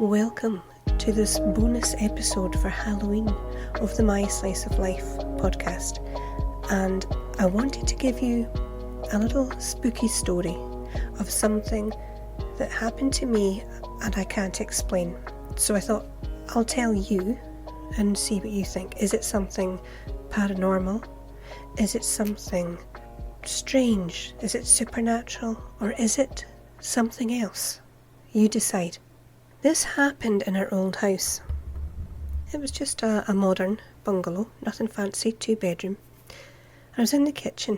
Welcome to this bonus episode for Halloween of the My Slice of Life podcast, and I wanted to give you a little spooky story of something that happened to me and I can't explain. So I thought I'll tell you and see what you think. Is it something paranormal? Is it something strange? Is it supernatural? Or is it something else? You decide. This happened in our old house. It was just a modern bungalow, nothing fancy, 2-bedroom. I was in the kitchen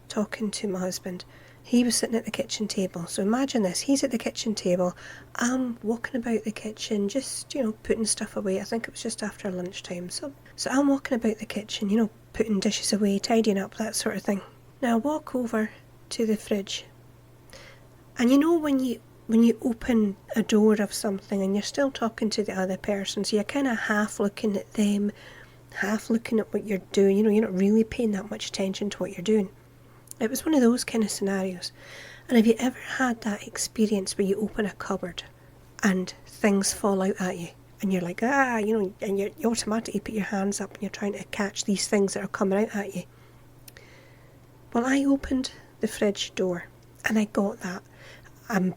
talking to my husband. He was sitting at the kitchen table. So imagine this, he's at the kitchen table. I'm walking about the kitchen, just, putting stuff away. I think it was just after lunchtime. So I'm walking about the kitchen, putting dishes away, tidying up, that sort of thing. Now I walk over to the fridge. And when you open a door of something and you're still talking to the other person, so you're kind of half looking at them, half looking at what you're doing, you're not really paying that much attention to what you're doing. It was one of those kind of scenarios. And have you ever had that experience where you open a cupboard and things fall out at you and you're like, and you automatically put your hands up and you're trying to catch these things that are coming out at you? Well, I opened the fridge door and I got that.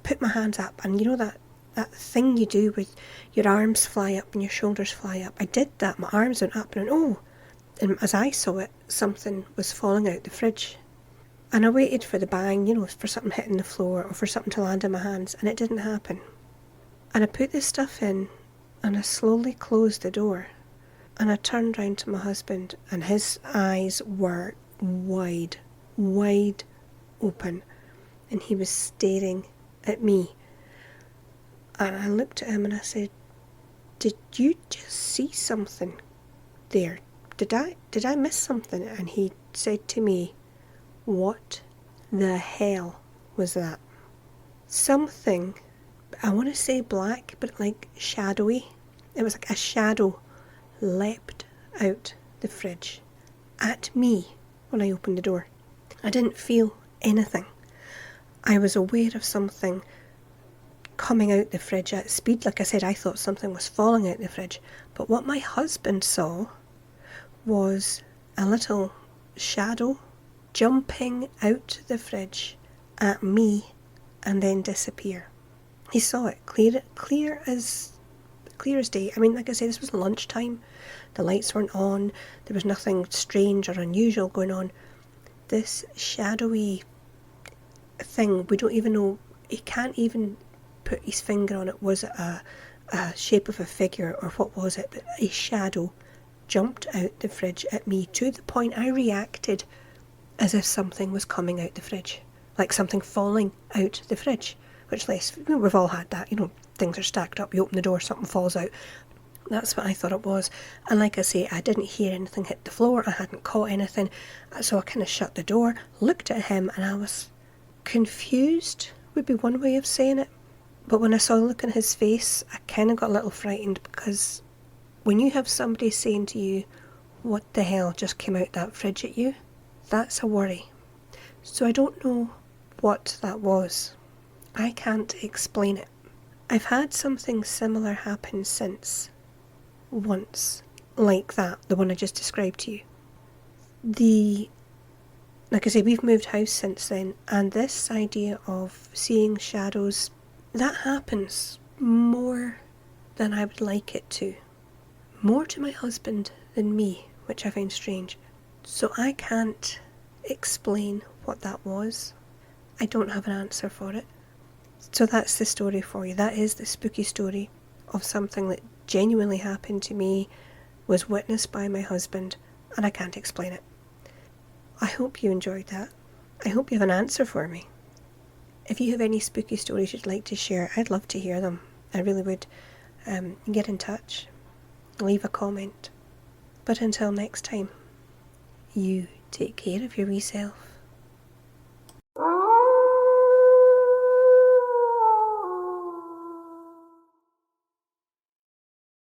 Put my hands up, and that thing you do with your arms fly up and your shoulders fly up. I did that, my arms went up and and as I saw it, something was falling out the fridge. And I waited for the bang, for something hitting the floor or for something to land in my hands, and it didn't happen. And I put this stuff in and I slowly closed the door and I turned round to my husband and his eyes were wide open and he was staring at me. And I looked at him and I said, "Did you just see something there? Did I miss something?" And he said to me, "What the hell was that?" Something, I want to say black, but like shadowy. It was like a shadow leapt out the fridge at me when I opened the door. I didn't feel anything. I was aware of something coming out the fridge at speed. Like I said, I thought something was falling out the fridge. But what my husband saw was a little shadow jumping out the fridge at me and then disappear. He saw it clear as day. I mean, like I said, this was lunchtime. The lights weren't on. There was nothing strange or unusual going on. This shadowy thing, we don't even know, he can't even put his finger on it. Was it a shape of a figure or what was it? But a shadow jumped out the fridge at me to the point I reacted as if something was coming out the fridge, like something falling out the fridge, which we've all had that, things are stacked up, you open the door, something falls out. That's what I thought it was. And like I say, I didn't hear anything hit the floor, I hadn't caught anything, so I kind of shut the door, looked at him, and I was confused, would be one way of saying it. But when I saw the look on his face, I kind of got a little frightened, because when you have somebody saying to you, "What the hell just came out that fridge at you?" that's a worry. So I don't know what that was. I can't explain it. I've had something similar happen since. Once. Like that, the one I just described to you. Like I say, we've moved house since then, and this idea of seeing shadows, that happens more than I would like it to. More to my husband than me, which I find strange. So I can't explain what that was. I don't have an answer for it. So that's the story for you. That is the spooky story of something that genuinely happened to me, was witnessed by my husband, and I can't explain it. I hope you enjoyed that. I hope you have an answer for me. If you have any spooky stories you'd like to share, I'd love to hear them. I really would. Get in touch. Leave a comment. But until next time, you take care of your wee self.